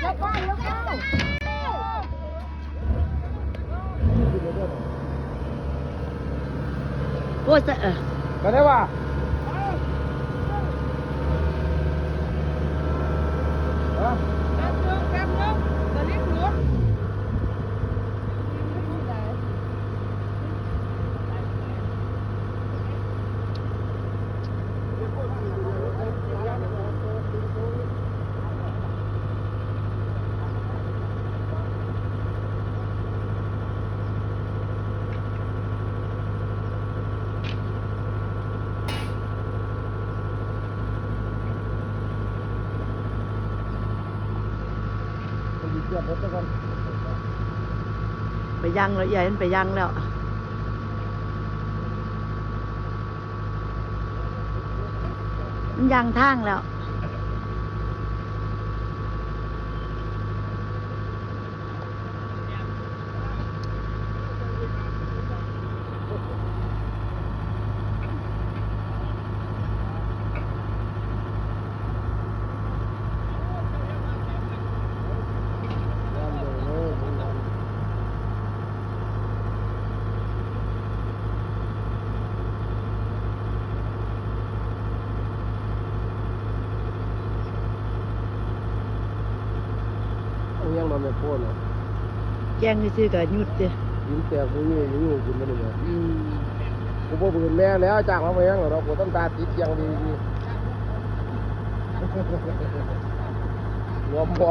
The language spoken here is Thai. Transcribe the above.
แล้วก็โอ้ยก็ได้ว่าแป๊บนึงจะรีบรถไปยังแล้วใหญ่มันไปยังแล้วมันยังทางแล้วยังมาไม่พ้นหรอก แจ้งซื้อกับยุดเด้อ ยิ้มแต่กูอยู่กินไม่ได้เลยกูบอกปืนแม่แล้วจากมาเมืองเรากูต้องตาติดยังดีงอมบ่